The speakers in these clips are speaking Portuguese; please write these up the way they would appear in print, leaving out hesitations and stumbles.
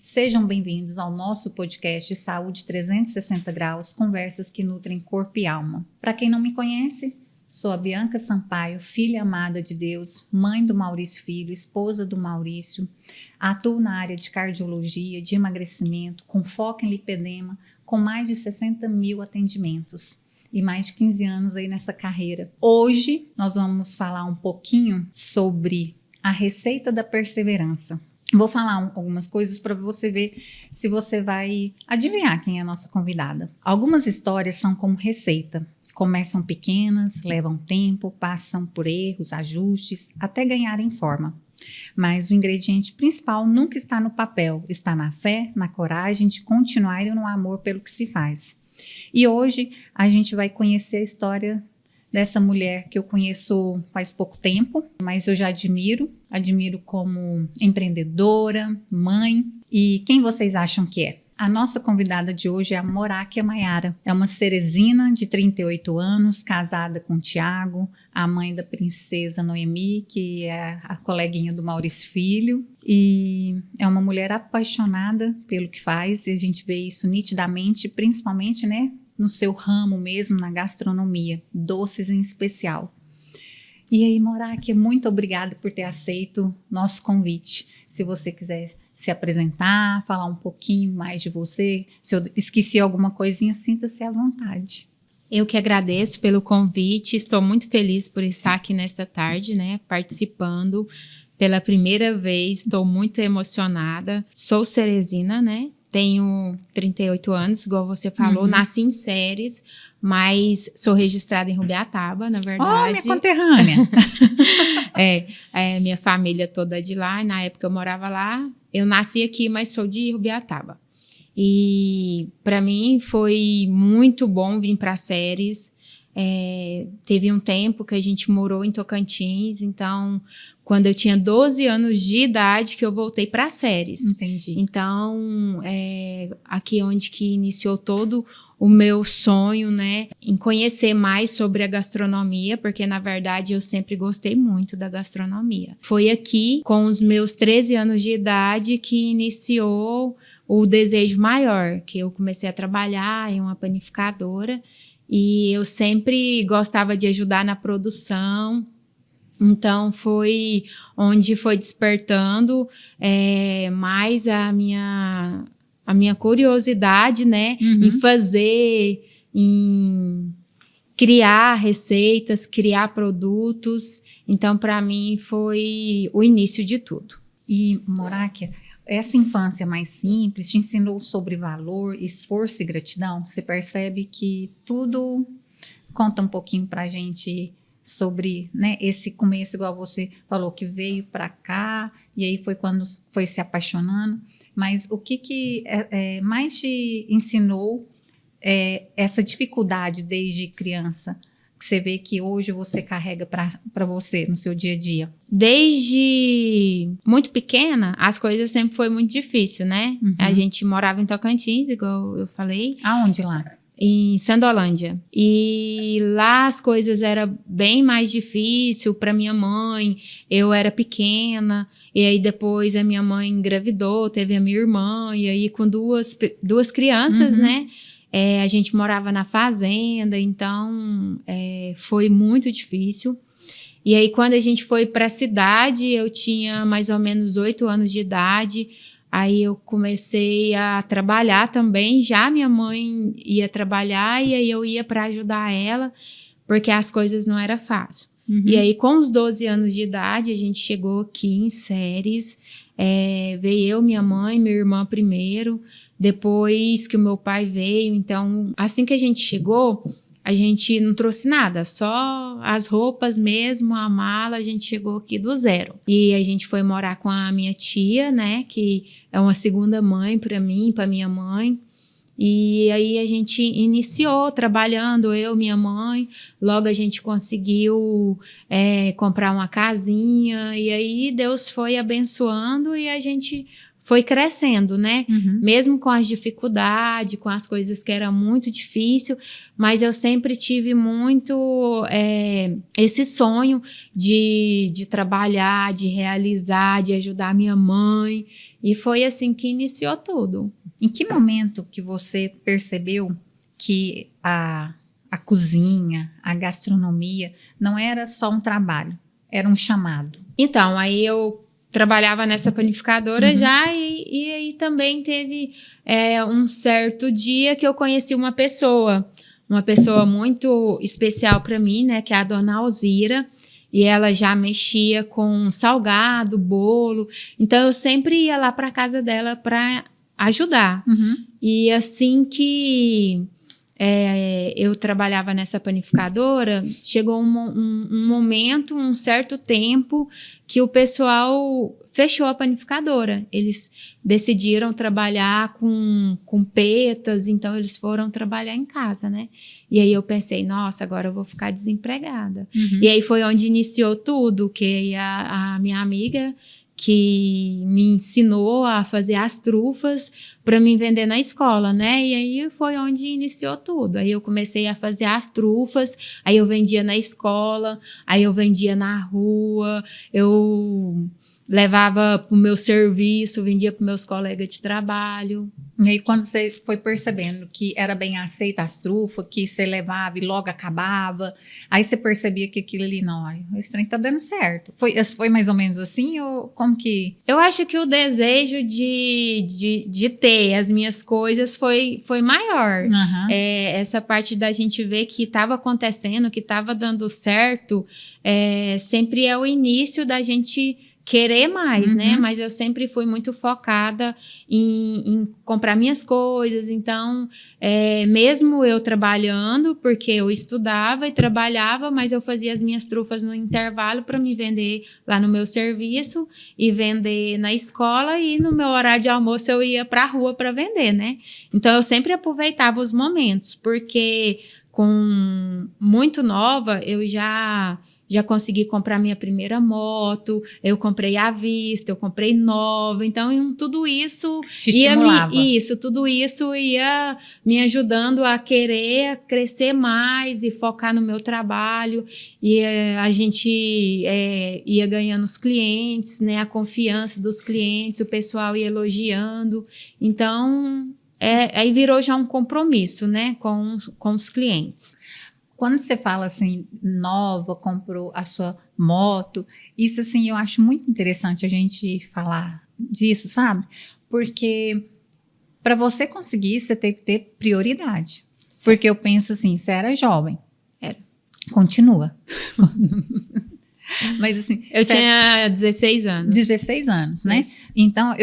Sejam bem-vindos ao nosso podcast Saúde 360 Graus, conversas que nutrem corpo e alma. Para quem não me conhece, sou a Bianca Sampaio, filha amada de Deus, mãe do Maurício Filho, esposa do Maurício. Atuo na área de cardiologia, de emagrecimento, com foco em lipedema, com mais de 60 mil atendimentos e mais de 15 anos aí nessa carreira. Hoje nós vamos falar um pouquinho sobre a receita da perseverança. Vou falar algumas coisas para você ver se você vai adivinhar quem é a nossa convidada. Algumas histórias são como receita. Começam pequenas, levam tempo, passam por erros, ajustes, até ganharem forma. Mas o ingrediente principal nunca está no papel, está na fé, na coragem de continuar e no amor pelo que se faz. E hoje a gente vai conhecer a história dessa mulher que eu conheço faz pouco tempo, mas eu já admiro como empreendedora, mãe. E quem vocês acham que é? A nossa convidada de hoje é a Moráquia Maiara. É uma cerezina de 38 anos, casada com o Tiago, a mãe da princesa Noemi, que é a coleguinha do Maurício Filho. E é uma mulher apaixonada pelo que faz, e a gente vê isso nitidamente, principalmente, né, no seu ramo mesmo, na gastronomia, doces em especial. E aí, Moráquia, muito obrigada por ter aceito nosso convite. Se você quiser se apresentar, falar um pouquinho mais de você, se eu esqueci alguma coisinha, sinta-se à vontade. Eu que agradeço pelo convite, estou muito feliz por estar aqui nesta tarde, né, participando pela primeira vez, estou muito emocionada. Sou cerezina, né? Tenho 38 anos, igual você falou, nasci em Ceres, mas sou registrada em Rubiataba, na verdade. Oh, minha conterrânea! Minha família toda é de lá, e na época eu morava lá. Eu nasci aqui, mas sou de Rubiataba. E para mim foi muito bom vir para Ceres. Teve um tempo que a gente morou em Tocantins, então quando eu tinha 12 anos de idade que eu voltei para Ceres. Entendi. Então, aqui onde que iniciou todo o meu sonho, né, em conhecer mais sobre a gastronomia, porque na verdade eu sempre gostei muito da gastronomia. Foi aqui, com os meus 13 anos de idade, que iniciou o desejo maior, que eu comecei a trabalhar em uma panificadora. E eu sempre gostava de ajudar na produção, então foi onde foi despertando mais a minha curiosidade, né, em fazer, em criar receitas, criar produtos. Então, para mim, foi o início de tudo. E, Moráquia, essa infância mais simples te ensinou sobre valor, esforço e gratidão? Você percebe que tudo conta um pouquinho pra gente sobre, né, esse começo, igual você falou, que veio pra cá e aí foi quando foi se apaixonando. Mas o que mais te ensinou essa dificuldade desde criança? Que você vê que hoje você carrega para você no seu dia a dia? Desde muito pequena, as coisas sempre foi muito difícil, né? A gente morava em Tocantins, igual eu falei. Aonde lá? Em Sandolândia. E lá as coisas eram bem mais difícil para minha mãe. Eu era pequena, e aí depois a minha mãe engravidou, teve a minha irmã, e aí com duas crianças, né? A gente morava na fazenda, então foi muito difícil. E aí, quando a gente foi para a cidade, eu tinha mais ou menos 8 anos de idade. Aí eu comecei a trabalhar também. Já minha mãe ia trabalhar e aí eu ia para ajudar ela, porque as coisas não eram fáceis. E aí, com os 12 anos de idade, a gente chegou aqui em Ceres. Veio eu, minha mãe, minha irmã primeiro, depois que o meu pai veio. Então, assim que a gente chegou, a gente não trouxe nada, só as roupas mesmo, a mala, a gente chegou aqui do zero. E a gente foi morar com a minha tia, né, que é uma segunda mãe para mim, para minha mãe. E aí a gente iniciou trabalhando, eu, minha mãe. Logo a gente conseguiu comprar uma casinha, e aí Deus foi abençoando e a gente foi crescendo, né? Mesmo com as dificuldades, com as coisas que eram muito difíceis, mas eu sempre tive muito esse sonho de trabalhar, de realizar, de ajudar minha mãe. E foi assim que iniciou tudo. Em que momento que você percebeu que a cozinha, a gastronomia, não era só um trabalho, era um chamado? Então, aí eu trabalhava nessa panificadora já e aí também teve um certo dia que eu conheci uma pessoa muito especial para mim, né, que é a dona Alzira, e ela já mexia com salgado, bolo, então eu sempre ia lá para casa dela para ajudar. E assim que eu trabalhava nessa panificadora, chegou um momento, um certo tempo, que o pessoal fechou a panificadora. Eles decidiram trabalhar com petas, então eles foram trabalhar em casa, né? E aí eu pensei, nossa, agora eu vou ficar desempregada. E aí foi onde iniciou tudo, que a minha amiga que me ensinou a fazer as trufas para me vender na escola, né? E aí foi onde iniciou tudo. Aí eu comecei a fazer as trufas, aí eu vendia na escola, aí eu vendia na rua, eu levava para o meu serviço, vendia para meus colegas de trabalho. E aí quando você foi percebendo que era bem aceita as trufas, que você levava e logo acabava, aí você percebia que aquilo ali, não, esse trem tá dando certo. Foi mais ou menos assim ou como que... Eu acho que o desejo de ter as minhas coisas foi maior. Essa parte da gente ver que estava acontecendo, que estava dando certo, sempre é o início da gente querer mais, né? Mas eu sempre fui muito focada em comprar minhas coisas. Então, mesmo eu trabalhando, porque eu estudava e trabalhava, mas eu fazia as minhas trufas no intervalo para me vender lá no meu serviço e vender na escola, e no meu horário de almoço eu ia para a rua para vender, né? Então, eu sempre aproveitava os momentos, porque com muito nova, eu já consegui comprar minha primeira moto, eu comprei à vista, eu comprei nova, então tudo isso tudo isso ia me ajudando a querer crescer mais e focar no meu trabalho, e a gente ia ganhando os clientes, né, a confiança dos clientes, o pessoal ia elogiando, então aí virou já um compromisso, né, com os clientes. Quando você fala assim, nova, comprou a sua moto, isso assim, eu acho muito interessante a gente falar disso, sabe? Porque para você conseguir, você tem que ter prioridade. Sim. Porque eu penso assim, você era jovem. Era. Continua. Mas assim... Eu tinha 16 anos. 16 anos, né? Isso. Então,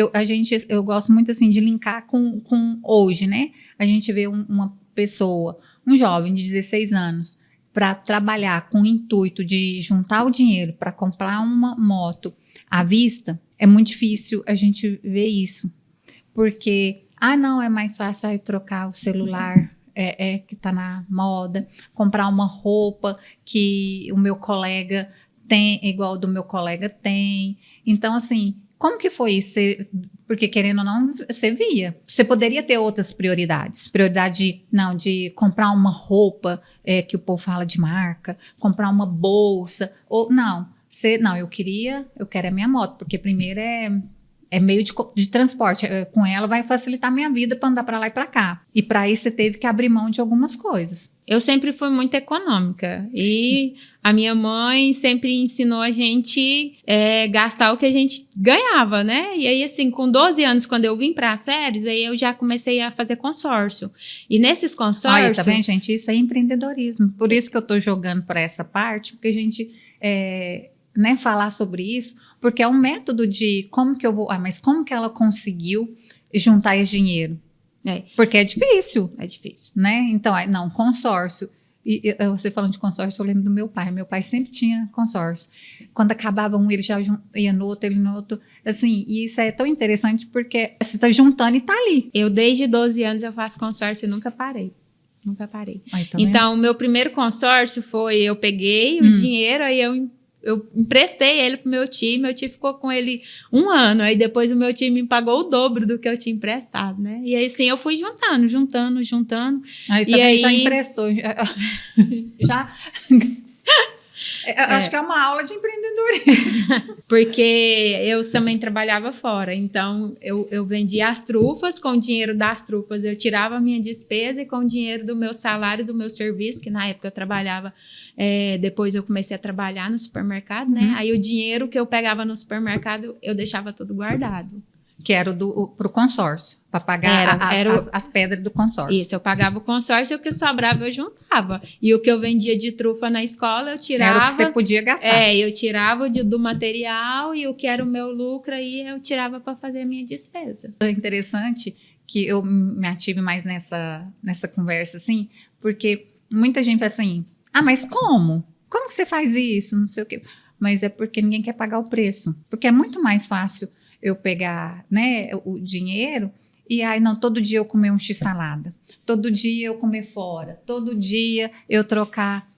eu gosto muito assim de linkar com hoje, né? A gente vê uma pessoa... Um jovem de 16 anos para trabalhar com o intuito de juntar o dinheiro para comprar uma moto à vista, é muito difícil a gente ver isso. Porque, não, é mais fácil aí trocar o celular, que está na moda, comprar uma roupa que o meu colega tem, igual do meu colega tem. Então, assim, como que foi isso? Porque, querendo ou não, você via. Você poderia ter outras prioridades. Prioridade, de comprar uma roupa, que o povo fala de marca, comprar uma bolsa, ou não, eu quero a minha moto, porque primeiro é meio de transporte. Com ela vai facilitar a minha vida para andar para lá e para cá. E para isso você teve que abrir mão de algumas coisas. Eu sempre fui muito econômica e a minha mãe sempre ensinou a gente gastar o que a gente ganhava, né? E aí, assim, com 12 anos, quando eu vim para a Séries, aí eu já comecei a fazer consórcio. E nesses consórcios... Tá vendo, gente? Isso é empreendedorismo. Por isso que eu tô jogando para essa parte, porque a gente... falar sobre isso, porque é um método de como que eu vou... mas como que ela conseguiu juntar esse dinheiro? Porque é difícil. É difícil. Né? Então, consórcio. E você falando de consórcio, eu lembro do meu pai. Meu pai sempre tinha consórcio. Quando acabava um, ele já ia no outro, ele no outro. Assim, e isso é tão interessante porque você está juntando e está ali. Eu, desde 12 anos, eu faço consórcio e nunca parei. Nunca parei. Tá então, o meu primeiro consórcio foi... Eu peguei o dinheiro, aí eu eu emprestei ele pro meu tio ficou com ele 1 ano, aí depois o meu tio me pagou o dobro do que eu tinha emprestado, né? E aí, assim, eu fui juntando. Aí E também aí, já emprestou. Já. Acho que é uma aula de empreendedorismo. porque eu também trabalhava fora, então eu vendia as trufas, com o dinheiro das trufas eu tirava a minha despesa e com o dinheiro do meu salário, do meu serviço, que na época eu trabalhava, depois eu comecei a trabalhar no supermercado, né? Aí o dinheiro que eu pegava no supermercado eu deixava tudo guardado. Que era pro consórcio, para pagar as pedras do consórcio. Isso, eu pagava o consórcio e o que sobrava eu juntava. E o que eu vendia de trufa na escola eu tirava. Era o que você podia gastar. Eu tirava do material e o que era o meu lucro aí eu tirava para fazer a minha despesa. É interessante que eu me ative mais nessa conversa, assim, porque muita gente fala assim, mas como? Como que você faz isso? Não sei o quê. Mas é porque ninguém quer pagar o preço. Porque é muito mais fácil eu pegar, né, o dinheiro e aí não, todo dia eu comer um x-salada, todo dia eu comer fora, todo dia eu trocar,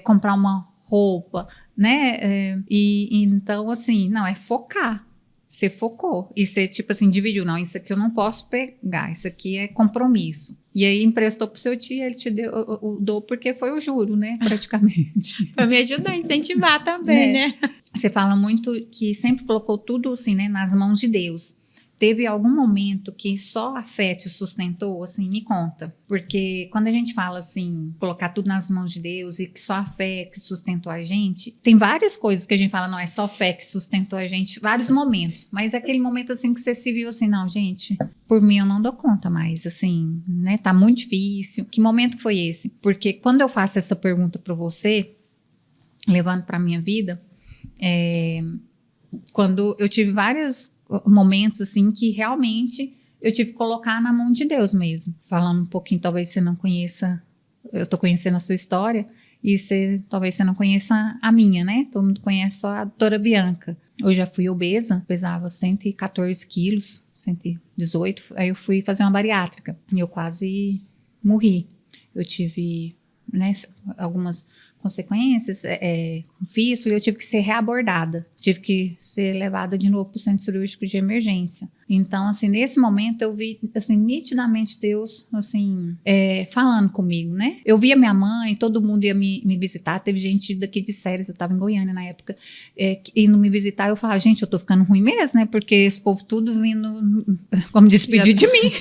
comprar uma roupa, né, e então assim, não, é focar. Você focou e você tipo assim dividiu, não, isso aqui eu não posso pegar, isso aqui é compromisso. E aí emprestou pro seu tio, ele te deu o dou porque foi o juro, né, praticamente. Para me ajudar a incentivar também, né? Você fala muito que sempre colocou tudo assim, né, nas mãos de Deus. Teve algum momento que só a fé te sustentou? Assim, me conta. Porque quando a gente fala assim, colocar tudo nas mãos de Deus e que só a fé que sustentou a gente, tem várias coisas que a gente fala, não é só fé que sustentou a gente, vários momentos. Mas é aquele momento assim que você se viu assim, não, gente, por mim eu não dou conta mais, assim, né, tá muito difícil. Que momento foi esse? Porque quando eu faço essa pergunta para você, levando para minha vida, quando eu tive vários momentos assim que realmente eu tive que colocar na mão de Deus mesmo. Falando um pouquinho, talvez você não conheça, eu tô conhecendo a sua história e talvez você não conheça a minha, né? Todo mundo conhece só a doutora Bianca. Eu já fui obesa, pesava 114 quilos, 118, aí eu fui fazer uma bariátrica e eu quase morri. Eu tive, né, algumas consequências, com fístula, eu tive que ser reabordada, tive que ser levada de novo para o centro cirúrgico de emergência. Então, assim, nesse momento eu vi, assim, nitidamente Deus, assim, falando comigo, né? Eu via minha mãe, todo mundo ia me visitar, teve gente daqui de Séries, eu estava em Goiânia na época, indo me visitar, eu falava, gente, eu tô ficando ruim mesmo, né? Porque esse povo tudo vindo, como despedir de mim.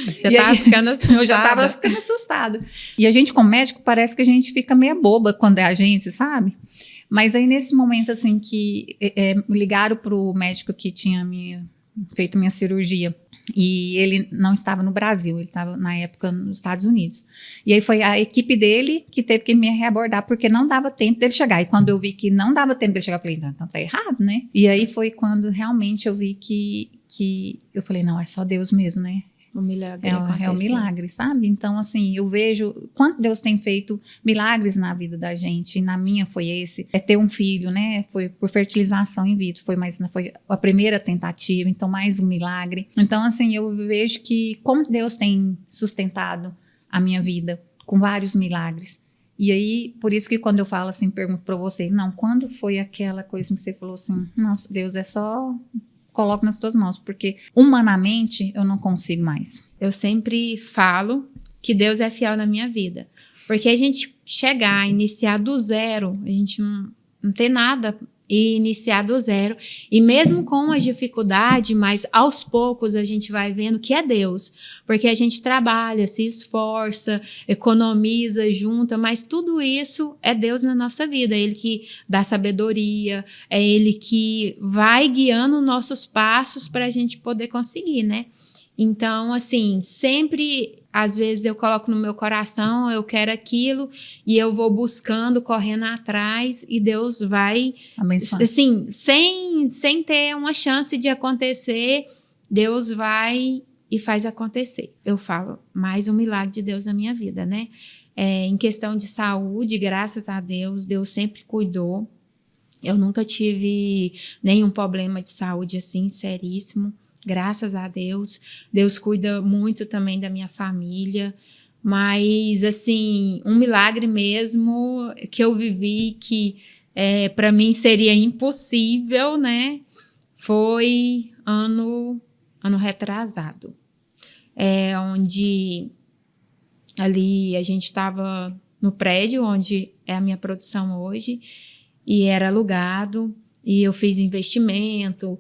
Você tava ficando assustada. Eu já tava ficando assustada. E a gente, como médico, parece que a gente fica meio boba quando é a gente, sabe? Mas aí, nesse momento, assim, que me ligaram pro médico que tinha feito minha cirurgia, e ele não estava no Brasil, ele estava, na época, nos Estados Unidos. E aí foi a equipe dele que teve que me reabordar, porque não dava tempo dele chegar. E quando eu vi que não dava tempo dele chegar, eu falei, então tá errado, né? E aí foi quando realmente eu vi que eu falei, não, é só Deus mesmo, né? O milagre é um milagre, sabe? Então, assim, eu vejo quanto Deus tem feito milagres na vida da gente. E na minha foi esse. É ter um filho, né? Foi por fertilização in vitro. Foi a primeira tentativa. Então, mais um milagre. Então, assim, eu vejo que como Deus tem sustentado a minha vida com vários milagres. E aí, por isso que quando eu falo assim, pergunto pra você, não, quando foi aquela coisa que você falou assim, nossa, Deus, é só... coloco nas tuas mãos, porque humanamente eu não consigo mais. Eu sempre falo que Deus é fiel na minha vida, porque a gente chegar, iniciar do zero, a gente não tem nada e iniciar do zero, e mesmo com as dificuldades, mas aos poucos a gente vai vendo que é Deus, porque a gente trabalha, se esforça, economiza, junta, mas tudo isso é Deus na nossa vida, é Ele que dá sabedoria, é Ele que vai guiando nossos passos para a gente poder conseguir, né? Então, assim, sempre, às vezes eu coloco no meu coração, eu quero aquilo, e eu vou buscando, correndo atrás, e Deus vai, abençoando. Assim, sem ter uma chance de acontecer, Deus vai e faz acontecer. Eu falo, mais um milagre de Deus na minha vida, né? Em questão de saúde, graças a Deus, Deus sempre cuidou. Eu nunca tive nenhum problema de saúde, assim, seríssimo. Graças a Deus. Deus cuida muito também da minha família. Mas, assim, um milagre mesmo que eu vivi, que para mim seria impossível, né? Foi ano retrasado. Onde ali a gente estava no prédio onde é a minha produção hoje e era alugado. E eu fiz investimento,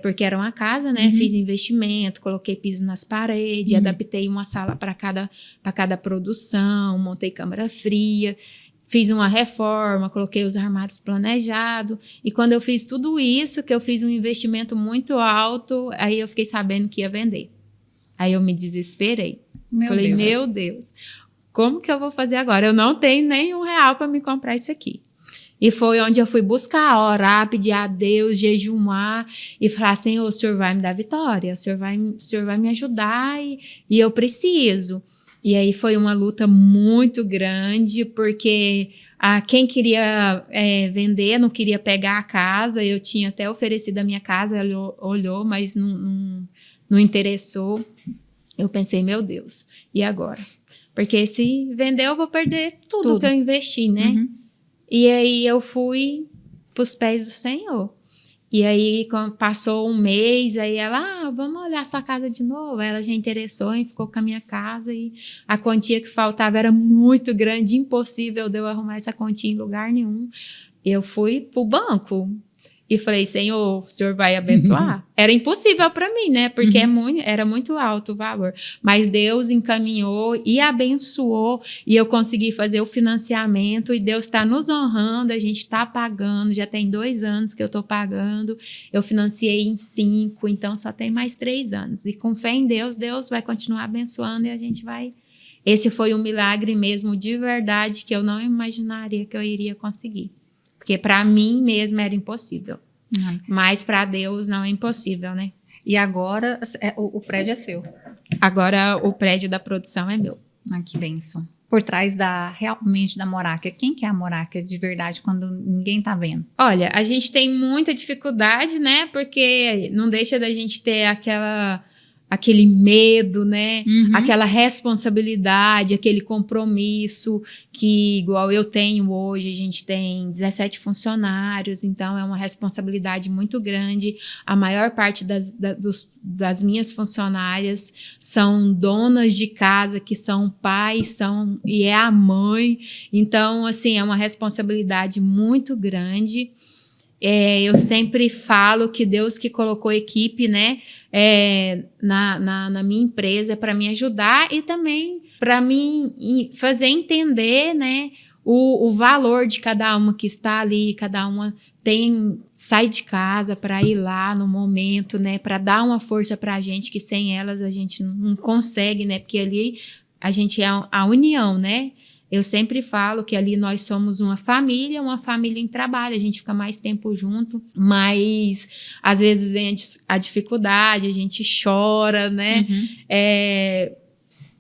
porque era uma casa, né? Fiz investimento, coloquei piso nas paredes, adaptei uma sala para cada produção, montei câmara fria, fiz uma reforma, coloquei os armários planejados. E quando eu fiz tudo isso, que eu fiz um investimento muito alto, aí eu fiquei sabendo que ia vender. Aí eu me desesperei. Falei, meu Deus, como que eu vou fazer agora? Eu não tenho nem R$1 para me comprar isso aqui. E foi onde eu fui buscar, orar, pedir a Deus, jejumar e falar, Senhor, o Senhor vai me dar vitória, o Senhor vai me ajudar e eu preciso. E aí foi uma luta muito grande, porque quem queria vender não queria pegar a casa, eu tinha até oferecido a minha casa, ela olhou, mas não interessou. Eu pensei, meu Deus, e agora? Porque se vender eu vou perder tudo que eu investi, né? E aí eu fui pros pés do Senhor. E aí quando passou um mês, aí ela, vamos olhar sua casa de novo. Ela já interessou e ficou com a minha casa e a quantia que faltava era muito grande, impossível de eu arrumar essa quantia em lugar nenhum. Eu fui pro banco e falei, Senhor, o Senhor vai abençoar? Era impossível para mim, né? Porque era muito alto o valor. Mas Deus encaminhou e abençoou e eu consegui fazer o financiamento e Deus está nos honrando, a gente está pagando, já tem 2 anos que eu estou pagando, eu financiei em 5, então só tem mais 3 anos. E com fé em Deus, Deus vai continuar abençoando e a gente vai... Esse foi um milagre mesmo de verdade que eu não imaginaria que eu iria conseguir. Porque para mim mesmo era impossível. Mas para Deus não é impossível, né? E agora o prédio é seu? Agora o prédio da produção é meu. Que bênção. Por trás realmente da Moráquia, quem que é a Moráquia de verdade quando ninguém tá vendo? Olha, a gente tem muita dificuldade, né? Porque não deixa da gente ter aquele medo, né? Aquela responsabilidade, aquele compromisso que, igual eu tenho hoje, a gente tem 17 funcionários, então é uma responsabilidade muito grande. A maior parte das minhas funcionárias são donas de casa, que são pais, e é a mãe. Então, assim, é uma responsabilidade muito grande. Eu sempre falo que Deus que colocou equipe, né, na minha empresa para me ajudar e também para me fazer entender, né, o valor de cada uma que está ali, cada uma sai de casa para ir lá no momento, né, para dar uma força para a gente, que sem elas a gente não consegue, né, porque ali a gente é a união, né. Eu sempre falo que ali nós somos uma família em trabalho, a gente fica mais tempo junto, mas às vezes vem a dificuldade, a gente chora, né?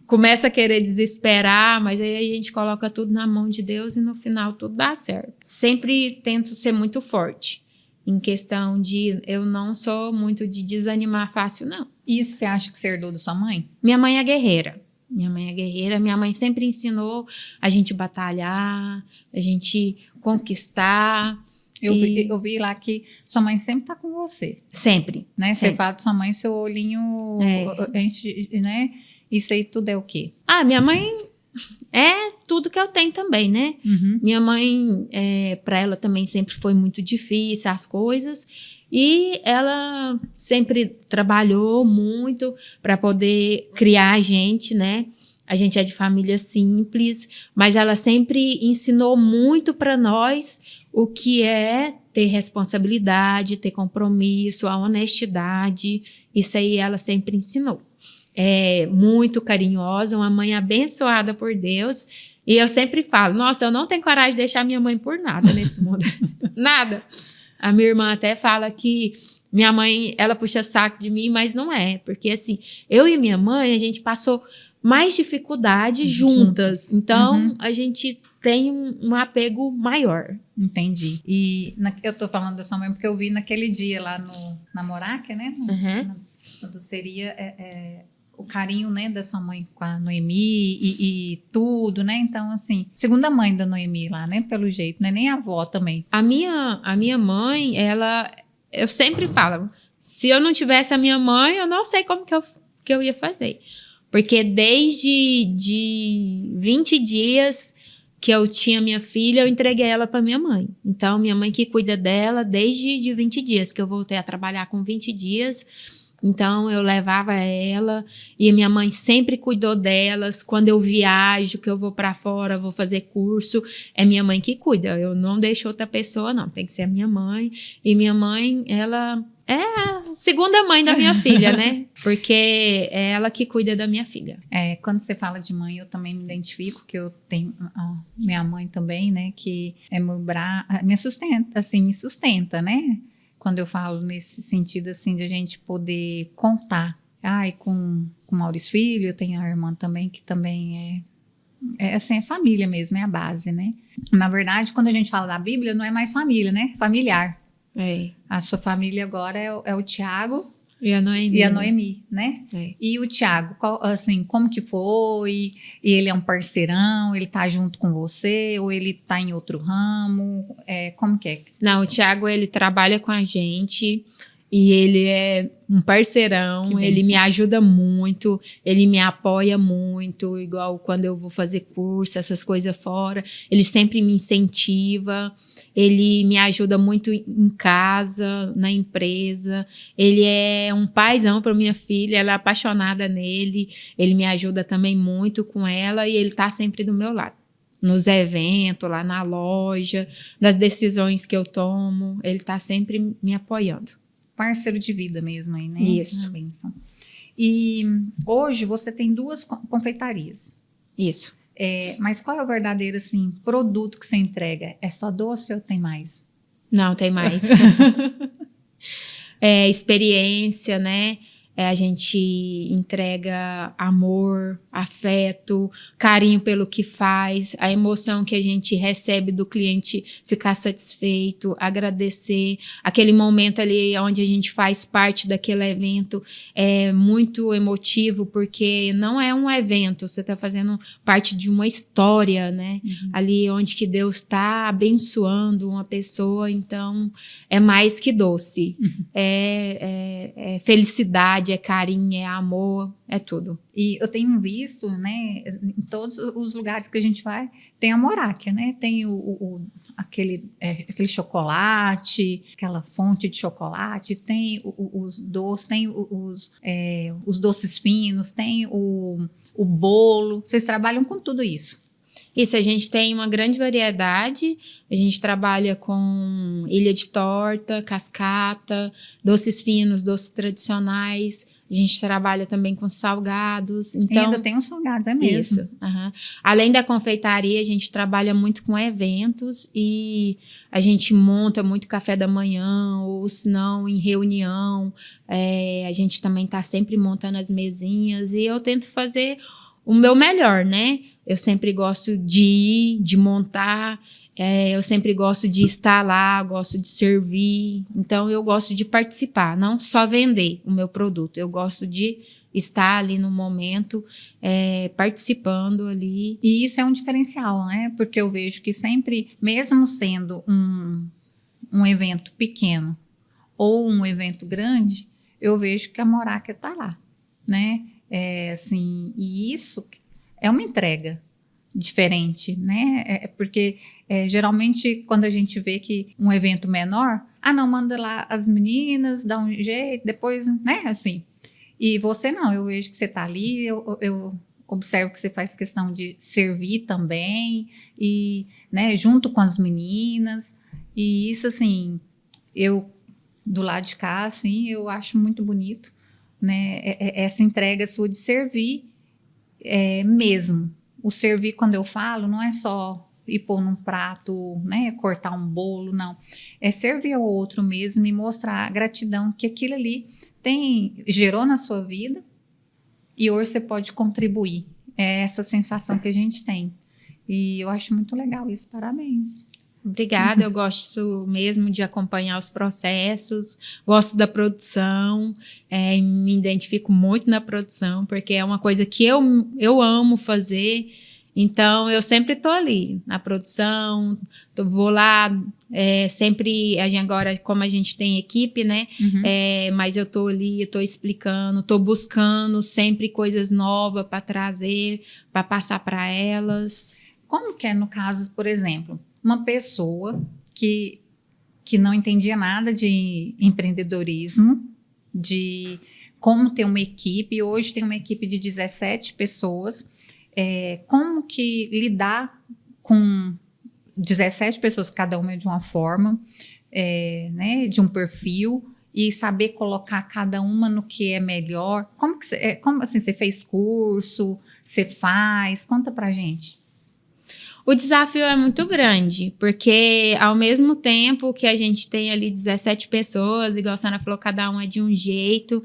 Começa a querer desesperar, mas aí a gente coloca tudo na mão de Deus e no final tudo dá certo. Sempre tento ser muito forte, em questão de eu não sou muito de desanimar fácil, não. Isso você acha que você herdou da sua mãe? Minha mãe é guerreira. Minha mãe sempre ensinou a gente batalhar, a gente conquistar. Eu vi lá que sua mãe sempre tá com você. Sempre. Né? Sempre. Você fala de sua mãe, seu olhinho, né? Isso aí tudo é o quê? Minha mãe é tudo que eu tenho também, né? Minha mãe, para ela também sempre foi muito difícil as coisas. E ela sempre trabalhou muito para poder criar a gente, né? A gente é de família simples, mas ela sempre ensinou muito para nós o que é ter responsabilidade, ter compromisso, a honestidade. Isso aí ela sempre ensinou. É muito carinhosa, uma mãe abençoada por Deus. E eu sempre falo, nossa, eu não tenho coragem de deixar minha mãe por nada nesse mundo. Nada. A minha irmã até fala que minha mãe, ela puxa saco de mim, mas não é. Porque, assim, eu e minha mãe, a gente passou mais dificuldade juntas. Então, a gente tem um apego maior. Entendi. E eu tô falando da sua mãe porque eu vi naquele dia lá na Moráquia, né? Na doceria, o carinho, né, da sua mãe com a Noemi e tudo, né? Então, assim, segunda mãe da Noemi lá, né? Pelo jeito, né? Nem a avó também. A minha mãe, eu sempre falo, se eu não tivesse a minha mãe, eu não sei como que eu ia fazer. Porque desde de 20 dias que eu tinha minha filha, eu entreguei ela para minha mãe. Então, minha mãe que cuida dela desde de 20 dias, que eu voltei a trabalhar com 20 dias. Então, eu levava ela e minha mãe sempre cuidou delas. Quando eu viajo, que eu vou para fora, vou fazer curso, é minha mãe que cuida. Eu não deixo outra pessoa, não. Tem que ser a minha mãe. E minha mãe, ela é a segunda mãe da minha filha, né? Porque é ela que cuida da minha filha. Quando você fala de mãe, eu também me identifico, que eu tenho minha mãe também, né? Que é me sustenta, né? Quando eu falo nesse sentido, assim, de a gente poder contar. Com Maurício Filho, eu tenho a irmã também, que também assim, é família mesmo, é a base, né? Na verdade, quando a gente fala da Bíblia, não é mais família, né? Familiar. A sua família agora é o Tiago e a Noemi, né? E o Tiago, assim, como que foi? E ele é um parceirão, ele tá junto com você, ou ele tá em outro ramo? Como que é? Não, o Tiago, ele trabalha com a gente e ele é um parceirão, ele me ajuda muito, ele me apoia muito, igual quando eu vou fazer curso, essas coisas fora, ele sempre me incentiva, ele me ajuda muito em casa, na empresa, ele é um paizão para minha filha, ela é apaixonada nele, ele me ajuda também muito com ela e ele tá sempre do meu lado. Nos eventos, lá na loja, nas decisões que eu tomo, ele tá sempre me apoiando. Parceiro de vida mesmo aí, né? Isso. Benção. E hoje você tem 2 confeitarias. Isso. Mas qual é o verdadeiro, assim, produto que você entrega? É só doce ou tem mais? Não, tem mais. Experiência, né? A gente entrega amor, afeto, carinho pelo que faz, a emoção que a gente recebe do cliente ficar satisfeito, agradecer. Aquele momento ali onde a gente faz parte daquele evento é muito emotivo, porque não é um evento, você está fazendo parte de uma história, né? Uhum. Ali onde que Deus está abençoando uma pessoa, então é mais que doce. Uhum. É felicidade, é carinho, é amor, é tudo. E eu tenho visto, né, em todos os lugares que a gente vai, tem a Moráquia, né? Tem aquele chocolate, aquela fonte de chocolate, tem os doces, tem os doces finos, tem o bolo. Vocês trabalham com tudo isso? Isso, a gente tem uma grande variedade, a gente trabalha com ilha de torta, cascata, doces finos, doces tradicionais, a gente trabalha também com salgados. Então, e ainda tem os salgados, é mesmo? Isso. Uhum. Além da confeitaria, a gente trabalha muito com eventos e a gente monta muito café da manhã, ou se não, em reunião, a gente também está sempre montando as mesinhas e eu tento fazer o meu melhor, né? Eu sempre gosto de ir, de montar, eu sempre gosto de estar lá, gosto de servir. Então, eu gosto de participar, não só vender o meu produto. Eu gosto de estar ali no momento, participando ali. E isso é um diferencial, né? Porque eu vejo que sempre, mesmo sendo um evento pequeno ou um evento grande, eu vejo que a Moráquia está lá, né? Assim, e isso é uma entrega diferente, né? Porque geralmente quando a gente vê que um evento menor, não, manda lá as meninas, dá um jeito, depois, né? Assim. E você não, eu vejo que você está ali, eu observo que você faz questão de servir também, e, né, junto com as meninas, e isso, assim, eu, do lado de cá, assim, eu acho muito bonito, né, essa entrega sua de servir mesmo. O servir, quando eu falo, não é só ir pôr num prato, né, cortar um bolo, não. É servir ao outro mesmo e mostrar a gratidão que aquilo ali gerou na sua vida e hoje você pode contribuir. É essa sensação que a gente tem. E eu acho muito legal isso. Parabéns. Obrigada, eu gosto mesmo de acompanhar os processos, gosto da produção, me identifico muito na produção, porque é uma coisa que eu amo fazer, então eu sempre estou ali na produção, vou lá, sempre, agora como a gente tem equipe, né, mas eu estou ali, estou explicando, estou buscando sempre coisas novas para trazer, para passar para elas. Como que é no caso, por exemplo, uma pessoa que não entendia nada de empreendedorismo, de como ter uma equipe, hoje tem uma equipe de 17 pessoas, como que lidar com 17 pessoas, cada uma de uma forma, né, de um perfil, e saber colocar cada uma no que é melhor. Como assim, você fez curso, você faz? Conta pra gente. O desafio é muito grande, porque ao mesmo tempo que a gente tem ali 17 pessoas, igual a Sara falou, cada um é de um jeito,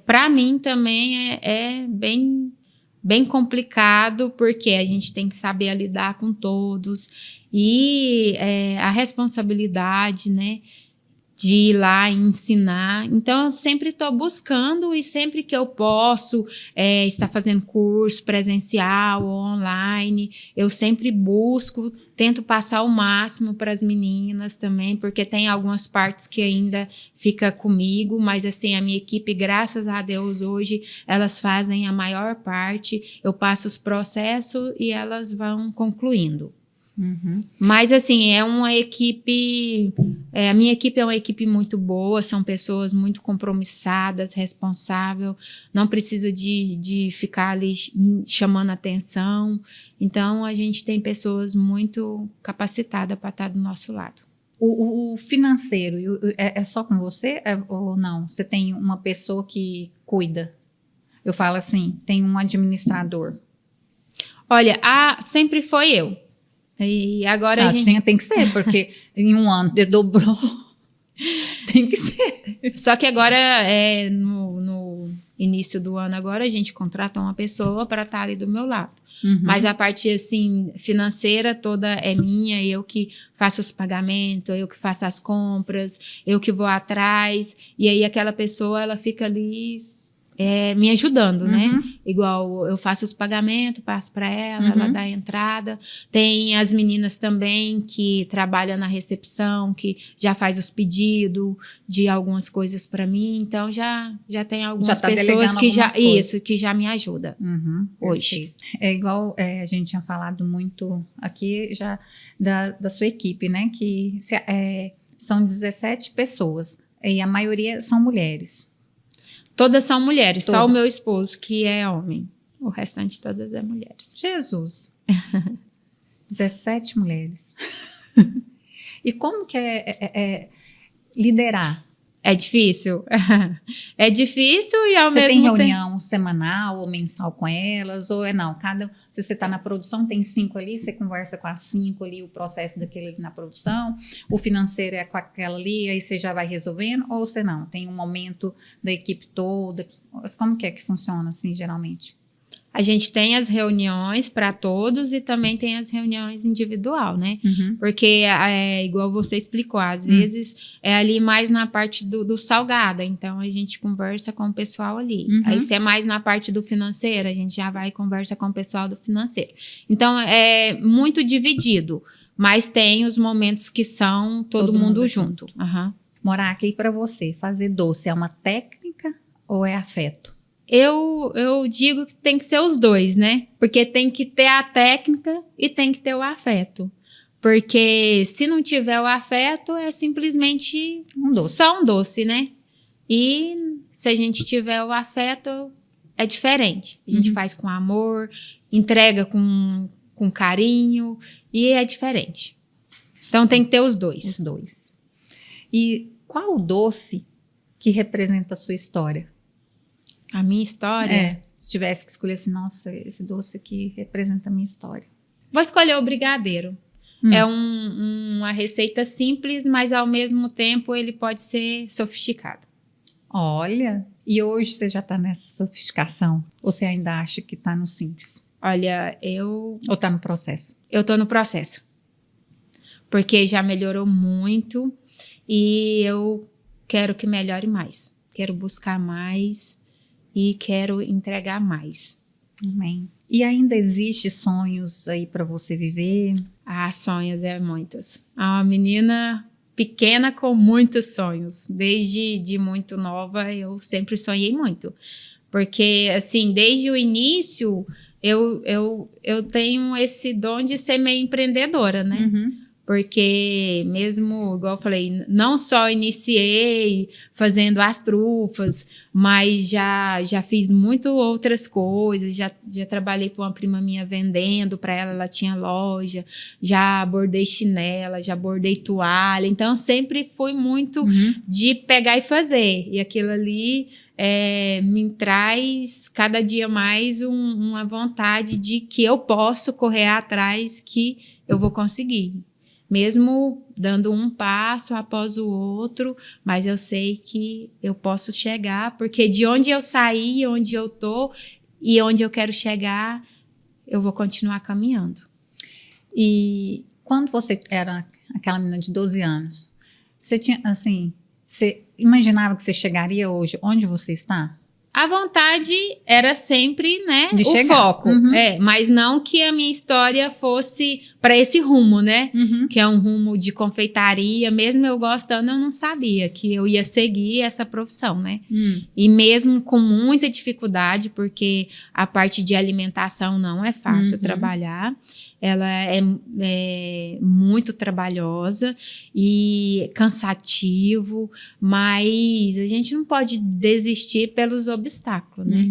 para mim também é bem complicado, porque a gente tem que saber lidar com todos, e a responsabilidade, né, de ir lá e ensinar. Então, eu sempre estou buscando, e sempre que eu posso estar fazendo curso presencial ou online, eu sempre busco, tento passar o máximo para as meninas também, porque tem algumas partes que ainda fica comigo, mas assim, a minha equipe, graças a Deus, hoje, elas fazem a maior parte, eu passo os processos e elas vão concluindo. Mas assim, é uma equipe, a minha equipe é uma equipe muito boa, são pessoas muito compromissadas, responsáveis, não precisa de ficar ali chamando atenção, então a gente tem pessoas muito capacitadas para estar do nosso lado. O financeiro, é só com você ou não? Você tem uma pessoa que cuida? Eu falo assim, tem um administrador. Olha, sempre foi eu. E agora a gente... Tem que ser, porque em um ano dobrou. Tem que ser. Só que agora, no início do ano, agora a gente contrata uma pessoa para estar ali do meu lado. Mas a parte assim, financeira toda é minha, eu que faço os pagamentos, eu que faço as compras, eu que vou atrás. E aí aquela pessoa, ela fica ali... me ajudando, né? Igual eu faço os pagamentos, passo para ela, ela dá a entrada. Tem as meninas também que trabalham na recepção, que já faz os pedidos de algumas coisas para mim. Então, já tem algumas pessoas que já me ajudam hoje. É igual a gente tinha falado muito aqui já da sua equipe, né? Que são 17 pessoas e a maioria são mulheres. Todas são mulheres, só o meu esposo que é homem. O restante todas é mulheres. Jesus! 17 mulheres. E como que é liderar? É difícil. É difícil e ao mesmo tempo... Você tem reunião semanal ou mensal com elas? Ou não? Se você está na produção, tem 5 ali, você conversa com as 5 ali, o processo daquele ali na produção. O financeiro é com aquela ali, aí você já vai resolvendo? Ou você não? Tem um momento da equipe toda? Como que é que funciona assim, geralmente? A gente tem as reuniões para todos e também tem as reuniões individual, né? Porque, igual você explicou, às vezes é ali mais na parte do salgado, então a gente conversa com o pessoal ali. Aí se é mais na parte do financeiro, a gente já vai e conversa com o pessoal do financeiro. Então, é muito dividido, mas tem os momentos que são todo mundo junto. Moraca, e para você, fazer doce é uma técnica ou é afeto? Eu digo que tem que ser os dois, né? Porque tem que ter a técnica e tem que ter o afeto. Porque se não tiver o afeto, é simplesmente só um doce, né? E se a gente tiver o afeto, é diferente. A gente faz com amor, entrega com carinho e é diferente. Então tem que ter os dois. Os dois. E qual o doce que representa a sua história? A minha história? Se tivesse que escolher assim, nossa, esse doce aqui representa a minha história. Vou escolher o brigadeiro. É uma receita simples, mas ao mesmo tempo ele pode ser sofisticado. Olha, e hoje você já está nessa sofisticação? Ou você ainda acha que está no simples? Olha, Ou está no processo? Eu estou no processo. porque já melhorou muito e eu quero que melhore mais. Quero buscar mais e quero entregar mais. Amém. E ainda existe sonhos aí para você viver? Sonhos é muitos. Uma menina pequena com muitos sonhos. Desde muito nova eu sempre sonhei muito. Porque, assim, desde o início eu tenho esse dom de ser meio empreendedora, né? Uhum. Porque mesmo, igual eu falei, não só iniciei fazendo as trufas, mas já fiz muito outras coisas, já trabalhei para uma prima minha vendendo para ela tinha loja, já bordei chinela, já bordei toalha, então sempre fui muito de pegar e fazer, e aquilo ali me traz cada dia mais uma vontade de que eu posso correr atrás, que eu vou conseguir. Mesmo dando um passo após o outro, mas eu sei que eu posso chegar, porque de onde eu saí, onde eu tô e onde eu quero chegar, eu vou continuar caminhando. E quando você era aquela menina de 12 anos, você tinha, assim, você imaginava que você chegaria hoje onde você está? A vontade era sempre, né, de o chegar. foco. Mas não que a minha história fosse para esse rumo, né? Que é um rumo de confeitaria. Mesmo eu gostando, eu não sabia que eu ia seguir essa profissão, né? E mesmo com muita dificuldade, porque a parte de alimentação não é fácil trabalhar. Ela é muito trabalhosa e cansativo, mas a gente não pode desistir pelos obstáculos, né?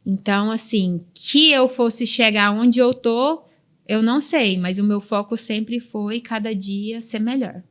Então, assim, que eu fosse chegar onde eu tô, eu não sei, mas o meu foco sempre foi cada dia ser melhor.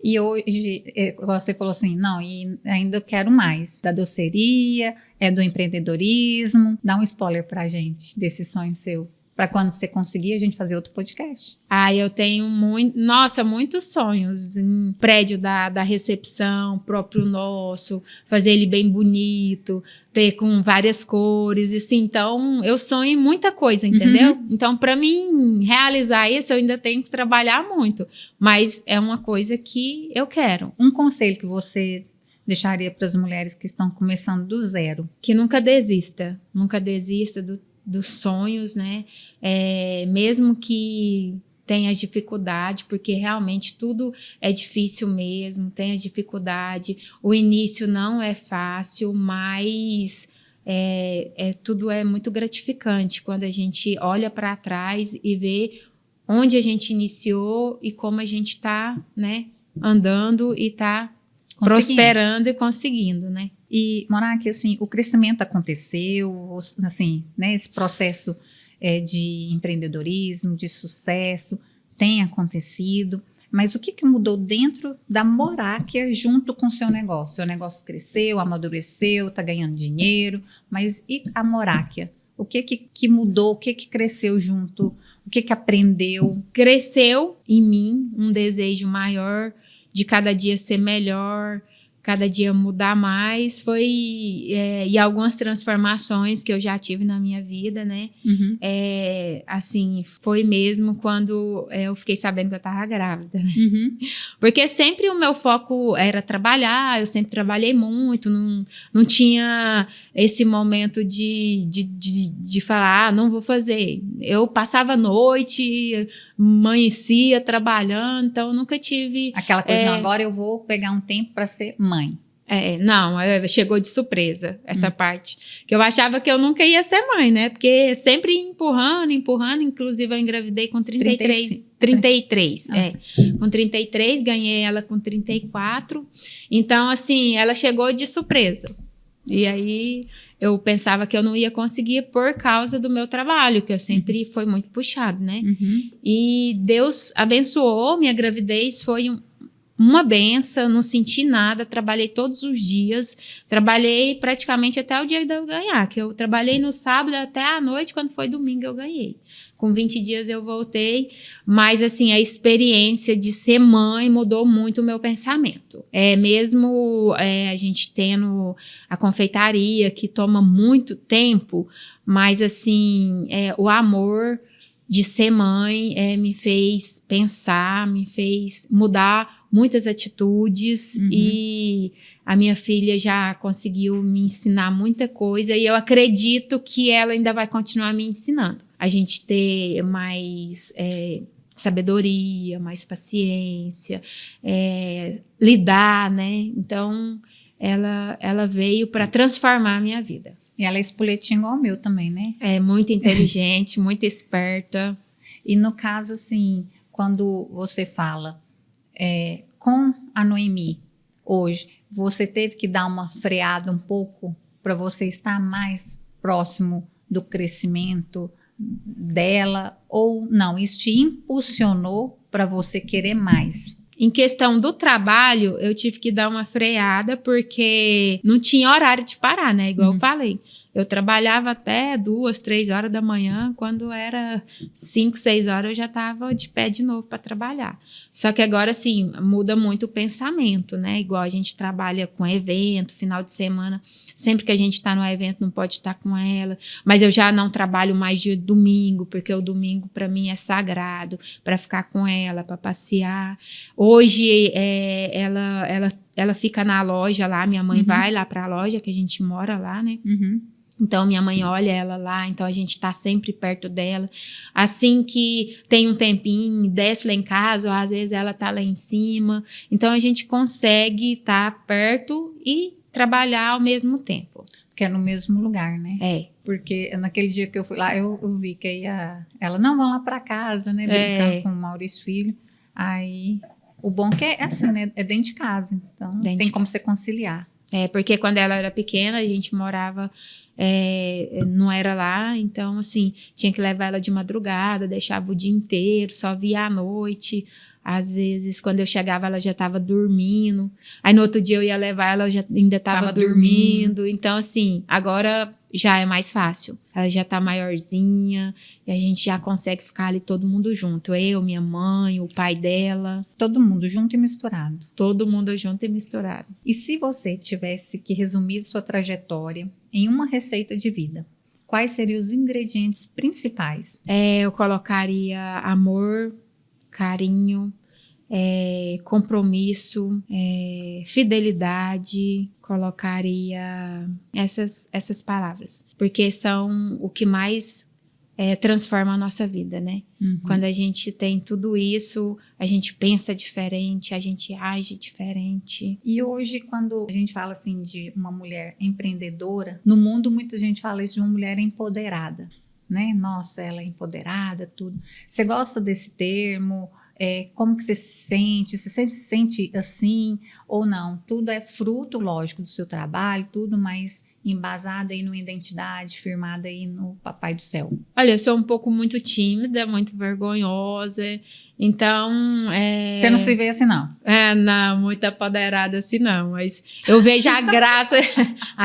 E hoje, você falou assim, não, e ainda eu quero mais da doceria, do empreendedorismo. Dá um spoiler pra gente desse sonho seu. Para quando você conseguir, a gente fazer outro podcast. Eu tenho muitos sonhos em prédio da recepção, próprio nosso, fazer ele bem bonito, ter com várias cores, assim, então eu sonho em muita coisa, entendeu? Então, para mim realizar isso, eu ainda tenho que trabalhar muito, mas é uma coisa que eu quero. Um conselho que você deixaria para as mulheres que estão começando do zero? Que nunca desista dos sonhos, né? Mesmo que tenha dificuldade, porque realmente tudo é difícil mesmo, tem a dificuldade, o início não é fácil, mas tudo é muito gratificante quando a gente olha para trás e vê onde a gente iniciou e como a gente está, né, andando e está prosperando e conseguindo, né? E, Monark, assim, o crescimento aconteceu, assim, né, esse processo de empreendedorismo, de sucesso, tem acontecido, mas o que mudou dentro da Moráquia junto com o seu negócio? O negócio cresceu, amadureceu, está ganhando dinheiro, mas e a Moráquia? O que mudou, o que cresceu junto, o que aprendeu? Cresceu em mim um desejo maior de cada dia ser melhor, cada dia mudar mais, e algumas transformações que eu já tive na minha vida, né? Assim, foi mesmo quando eu fiquei sabendo que eu estava grávida. Porque sempre o meu foco era trabalhar, eu sempre trabalhei muito, não tinha esse momento de falar, não vou fazer. Eu passava a noite, amanhecia trabalhando, então eu nunca tive... Aquela coisa, não, agora eu vou pegar um tempo para ser mãe. Não, chegou de surpresa essa parte. Que eu achava que eu nunca ia ser mãe, né? Porque sempre empurrando, inclusive eu engravidei com 33. Com 33, ganhei ela com 34. Então, assim, ela chegou de surpresa. E aí eu pensava que eu não ia conseguir por causa do meu trabalho, que eu sempre foi muito puxado, né? E Deus abençoou, minha gravidez foi uma benção, não senti nada, trabalhei todos os dias, trabalhei praticamente até o dia de eu ganhar, que eu trabalhei no sábado até a noite, quando foi domingo eu ganhei. Com 20 dias eu voltei, mas assim, a experiência de ser mãe mudou muito o meu pensamento. Mesmo a gente tendo a confeitaria, que toma muito tempo, mas assim, o amor de ser mãe me fez pensar, me fez mudar muitas atitudes e a minha filha já conseguiu me ensinar muita coisa e eu acredito que ela ainda vai continuar me ensinando. A gente ter mais sabedoria, mais paciência, lidar, né? Então, ela veio para transformar a minha vida. E ela é espoletinha igual o meu também, né? É muito inteligente, muito esperta. E no caso, assim, quando você fala com a Noemi hoje, você teve que dar uma freada um pouco para você estar mais próximo do crescimento dela ou não? Isso te impulsionou para você querer mais? Em questão do trabalho, eu tive que dar uma freada porque não tinha horário de parar, né? Igual eu falei. Eu trabalhava até 2, 3 horas da manhã. Quando era 5, 6 horas, eu já estava de pé de novo para trabalhar. Só que agora, assim, muda muito o pensamento, né? Igual a gente trabalha com evento, final de semana. Sempre que a gente está no evento, não pode estar com ela. Mas eu já não trabalho mais de domingo, porque o domingo, para mim, é sagrado. Para ficar com ela, para passear. Hoje, ela fica na loja lá. Minha mãe vai lá para a loja, que a gente mora lá, né? Então, minha mãe olha ela lá, então a gente tá sempre perto dela. Assim que tem um tempinho, desce lá em casa, ou às vezes ela tá lá em cima. Então, a gente consegue estar perto e trabalhar ao mesmo tempo. Porque é no mesmo lugar, né? É. Porque naquele dia que eu fui lá, eu vi que aí ela, não, vão lá pra casa, né? Brincando com o Maurício Filho. Aí, o bom que é assim, né? É dentro de casa. Então, tem como você conciliar. Porque quando ela era pequena, a gente morava, não era lá, então, assim, tinha que levar ela de madrugada, deixava o dia inteiro, só via à noite. Às vezes, quando eu chegava, ela já estava dormindo. Aí, no outro dia, eu ia levar, ela já ainda estava dormindo. Então, assim, agora já é mais fácil. Ela já está maiorzinha e a gente já consegue ficar ali todo mundo junto. Eu, minha mãe, o pai dela. Todo mundo junto e misturado. Todo mundo junto e misturado. E se você tivesse que resumir sua trajetória em uma receita de vida, quais seriam os ingredientes principais? Eu colocaria amor, carinho, compromisso, fidelidade, colocaria essas palavras, porque são o que mais transforma a nossa vida, né? Quando a gente tem tudo isso, a gente pensa diferente, a gente age diferente. E hoje, quando a gente fala assim de uma mulher empreendedora, no mundo muita gente fala isso de uma mulher empoderada, né? Nossa, ela é empoderada, tudo. Você gosta desse termo? Como que você se sente? Você se sente assim ou não? Tudo é fruto, lógico, do seu trabalho, tudo, mas embasada aí numa identidade, firmada aí no Papai do Céu. Olha, eu sou um pouco muito tímida, muito vergonhosa, então... Você não se vê assim, não? Não, muito apoderada assim não, mas eu vejo a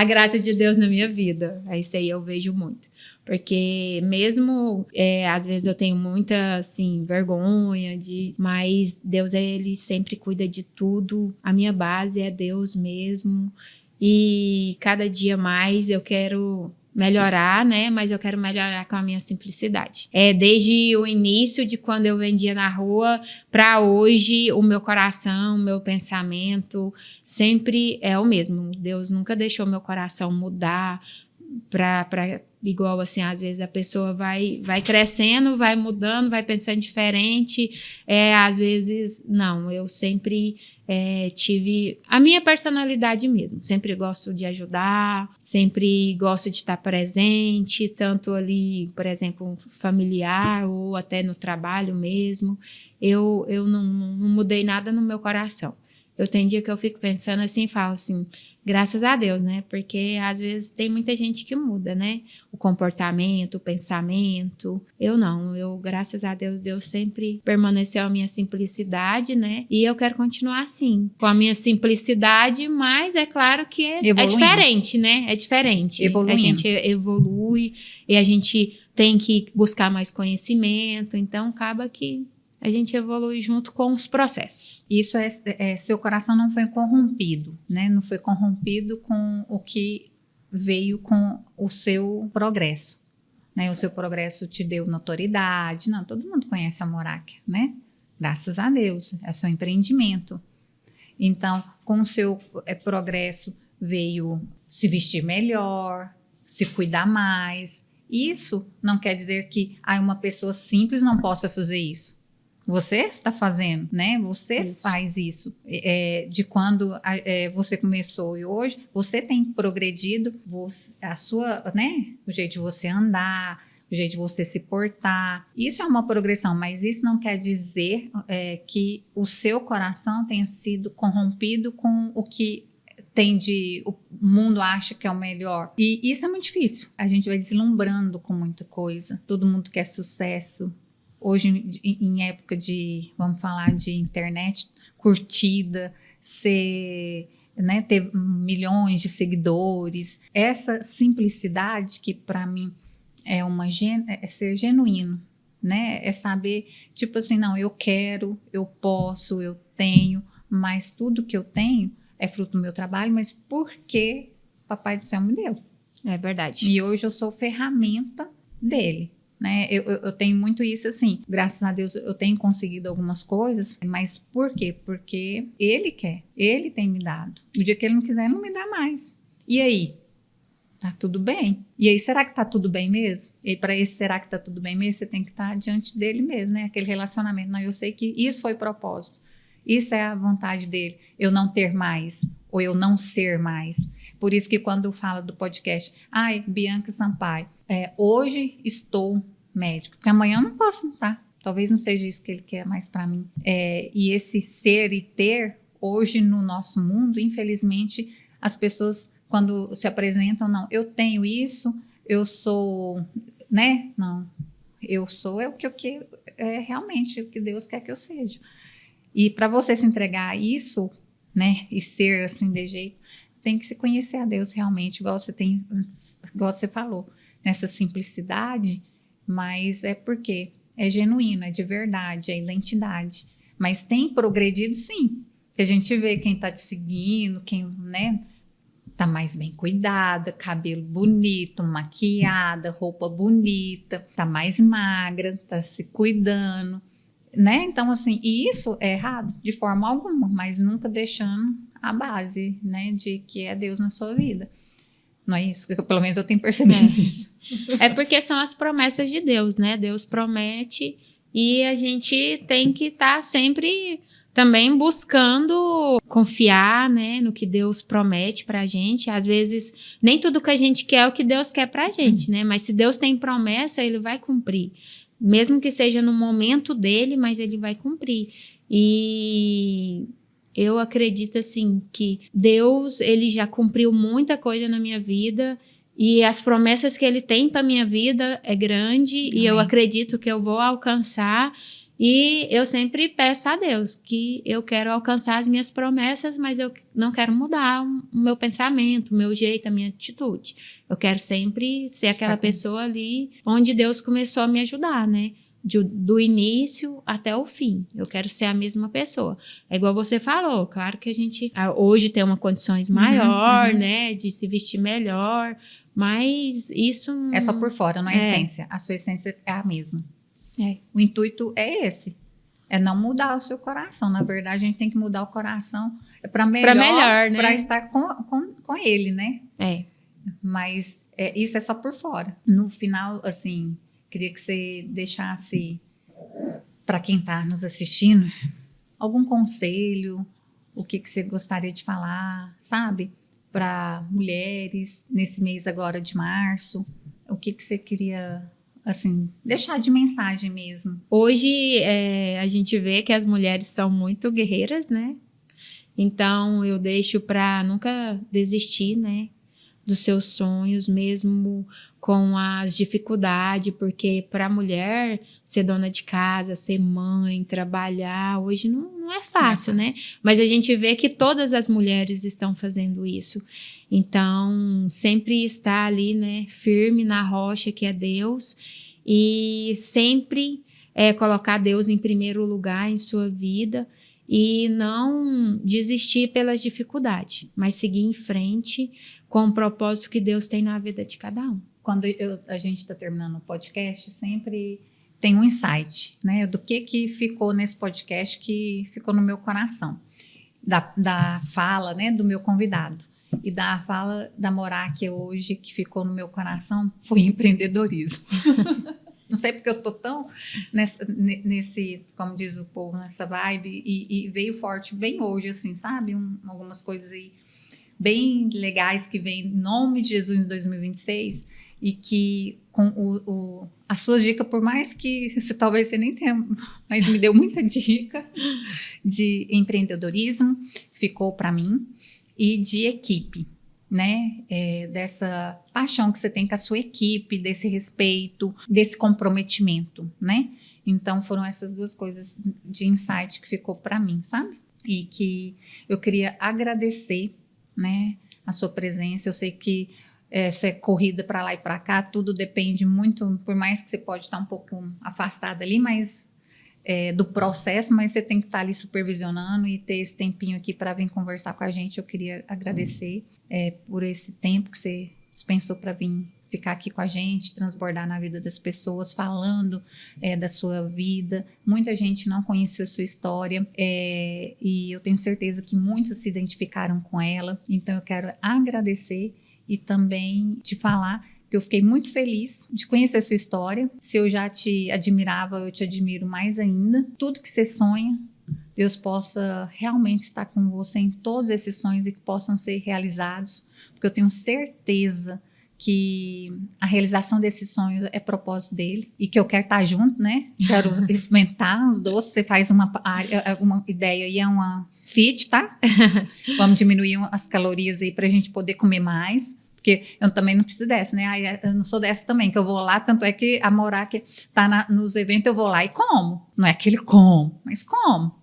graça de Deus na minha vida, isso aí eu vejo muito. Porque mesmo, às vezes eu tenho muita, assim, vergonha, mas Deus, Ele sempre cuida de tudo. A minha base é Deus mesmo. E cada dia mais eu quero melhorar, né? Mas eu quero melhorar com a minha simplicidade. Desde o início de quando eu vendia na rua para hoje, o meu coração, o meu pensamento sempre é o mesmo. Deus nunca deixou meu coração mudar para igual assim, às vezes a pessoa vai crescendo, vai mudando, vai pensando diferente. Às vezes, não, eu sempre tive a minha personalidade mesmo. Sempre gosto de ajudar, sempre gosto de estar presente, tanto ali, por exemplo, familiar ou até no trabalho mesmo. Eu não mudei nada no meu coração. Eu tenho dia que eu fico pensando assim, falo assim, graças a Deus, né? Porque às vezes tem muita gente que muda, né? O comportamento, o pensamento. Eu não. Graças a Deus, Deus sempre permaneceu a minha simplicidade, né? E eu quero continuar assim, com a minha simplicidade, mas é claro que é diferente, né? É diferente. Evoluindo. A gente evolui e a gente tem que buscar mais conhecimento, então acaba que a gente evolui junto com os processos. Isso seu coração não foi corrompido, né? Não foi corrompido com o que veio com o seu progresso, né? O seu progresso te deu notoriedade. Não, todo mundo conhece a Moráquia, né? Graças a Deus, é seu empreendimento. Então, com o seu progresso veio se vestir melhor, se cuidar mais. Isso não quer dizer que uma pessoa simples não possa fazer isso. Você está fazendo, né? Você faz isso. De quando você começou e hoje, você tem progredido, né? O jeito de você andar, o jeito de você se portar. Isso é uma progressão, mas isso não quer dizer que o seu coração tenha sido corrompido com o que o mundo acha que é o melhor. E isso é muito difícil. A gente vai deslumbrando com muita coisa. Todo mundo quer sucesso. Hoje, em época vamos falar de internet, curtida, né, ter milhões de seguidores. Essa simplicidade que para mim é ser genuíno, né? É saber, tipo assim, não, eu quero, eu posso, eu tenho, mas tudo que eu tenho é fruto do meu trabalho, mas porque Papai do Céu me deu. É verdade. E hoje eu sou ferramenta dele. Né? Eu tenho muito isso assim, graças a Deus eu tenho conseguido algumas coisas, mas por quê? Porque ele quer, ele tem me dado. O dia que ele não quiser, ele não me dá mais. E aí? Tá tudo bem? E aí, será que tá tudo bem mesmo? E para esse será que tá tudo bem mesmo, você tem que estar diante dele mesmo, né? Aquele relacionamento. Não, eu sei que isso foi propósito. Isso é a vontade dele. Eu não ter mais, ou eu não ser mais. Por isso que quando fala do podcast, Bianca Sampaio, hoje estou médico, porque amanhã eu não posso estar. Talvez não seja isso que ele quer mais para mim. E esse ser e ter, hoje no nosso mundo, infelizmente, as pessoas, quando se apresentam, não, eu tenho isso, eu sou, né? Não, eu sou o que realmente o que Deus quer que eu seja. E para você se entregar a isso, né, e ser assim de jeito, tem que se conhecer a Deus realmente, igual você falou, nessa simplicidade, mas é porque é genuíno, é de verdade, é identidade. Mas tem progredido, sim. Que a gente vê quem está te seguindo, quem, né, tá mais bem cuidada, cabelo bonito, maquiada, roupa bonita, tá mais magra, tá se cuidando, né? Então, assim, e isso é errado de forma alguma, mas nunca deixando a base, né, de que é Deus na sua vida. Não é isso? Pelo menos eu tenho percebido isso. É porque são as promessas de Deus, né? Deus promete e a gente tem que estar sempre também buscando confiar, né, no que Deus promete pra gente. Às vezes, nem tudo que a gente quer é o que Deus quer pra gente, né? Mas se Deus tem promessa, Ele vai cumprir. Mesmo que seja no momento dele, mas Ele vai cumprir. E eu acredito, assim, que Deus, Ele já cumpriu muita coisa na minha vida e as promessas que Ele tem para minha vida é grande. Amém. E eu acredito que eu vou alcançar. E eu sempre peço a Deus que eu quero alcançar as minhas promessas, mas eu não quero mudar o meu pensamento, o meu jeito, a minha atitude. Eu quero sempre ser aquela pessoa ali onde Deus começou a me ajudar, né? Do início até o fim. Eu quero ser a mesma pessoa. É igual você falou, claro que a gente hoje tem uma condições maior, né? De se vestir melhor, mas isso... É só por fora, não é essência. A sua essência é a mesma. O intuito é esse, é não mudar o seu coração. Na verdade, a gente tem que mudar o coração para melhor, né? Para estar com ele, né? Mas isso é só por fora. No final, assim, queria que você deixasse para quem está nos assistindo algum conselho, o que você gostaria de falar, sabe? Para mulheres nesse mês agora de março, o que você queria... assim, deixar de mensagem mesmo. Hoje a gente vê que as mulheres são muito guerreiras, né? Então eu deixo para nunca desistir, né? Dos seus sonhos, mesmo com as dificuldades, porque para a mulher ser dona de casa, ser mãe, trabalhar, hoje não é fácil, né? Mas a gente vê que todas as mulheres estão fazendo isso. Então, sempre estar ali, né, firme na rocha que é Deus e sempre colocar Deus em primeiro lugar em sua vida e não desistir pelas dificuldades, mas seguir em frente com o propósito que Deus tem na vida de cada um. quando a gente está terminando o podcast, sempre tem um insight, né? Do que ficou nesse podcast que ficou no meu coração. Da fala, né, do meu convidado. E da fala da Moráquia hoje, que ficou no meu coração, foi empreendedorismo. Não sei porque eu tô tão nesse, como diz o povo, nessa vibe, e veio forte bem hoje, assim, sabe? Algumas coisas aí bem legais que vem em nome de Jesus em 2026 e que com as suas dicas, por mais que talvez você nem tenha, mas me deu muita dica de empreendedorismo, ficou para mim, e de equipe, né? Dessa paixão que você tem com a sua equipe, desse respeito, desse comprometimento, né? Então foram essas duas coisas de insight que ficou para mim, sabe? E que eu queria agradecer, né, a sua presença. Eu sei que essa é corrida para lá e para cá, tudo depende muito, por mais que você pode estar um pouco afastada ali, mas do processo, mas você tem que estar ali supervisionando e ter esse tempinho aqui para vir conversar com a gente. Eu queria agradecer por esse tempo que você dispensou para vir ficar aqui com a gente, transbordar na vida das pessoas, falando da sua vida. Muita gente não conheceu a sua história e eu tenho certeza que muitos se identificaram com ela. Então eu quero agradecer e também te falar que eu fiquei muito feliz de conhecer a sua história. Se eu já te admirava, eu te admiro mais ainda. Tudo que você sonha, Deus possa realmente estar com você em todos esses sonhos e que possam ser realizados, porque eu tenho certeza que a realização desses sonhos é propósito dele e que eu quero estar junto, né? Quero experimentar os doces. Você faz uma ideia e é uma fit, tá? Vamos diminuir as calorias aí pra gente poder comer mais, porque eu também não preciso dessa, né? Eu não sou dessa também, que eu vou lá, tanto é que a Moráquia tá nos eventos, eu vou lá e como. Não é aquele como, mas como.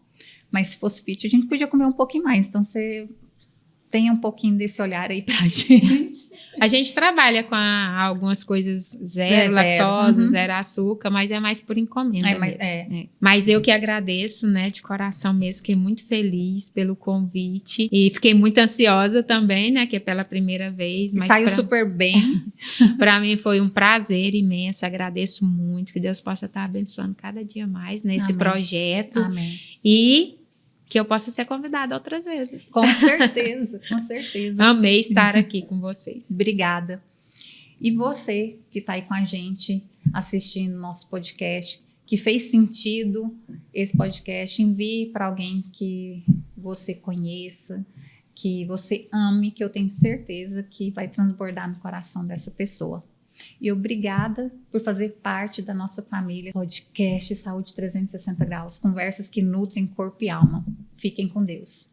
Mas se fosse fit, a gente podia comer um pouquinho mais. Então você tenha um pouquinho desse olhar aí pra gente. A gente trabalha com algumas coisas zero lactose, zero açúcar, mas é mais por encomenda mesmo. Mas eu que agradeço, né, de coração mesmo, fiquei muito feliz pelo convite e fiquei muito ansiosa também, né, que é pela primeira vez. Mas saiu super bem. Para mim foi um prazer imenso, agradeço muito, que Deus possa estar abençoando cada dia mais nesse projeto. Amém. E que eu possa ser convidada outras vezes. Com certeza, com certeza. Amei estar aqui com vocês. Obrigada. E você que está aí com a gente, assistindo nosso podcast, que fez sentido esse podcast, envie para alguém que você conheça, que você ame, que eu tenho certeza que vai transbordar no coração dessa pessoa. E obrigada por fazer parte da nossa família podcast Saúde 360 Graus, conversas que nutrem corpo e alma. Fiquem com Deus.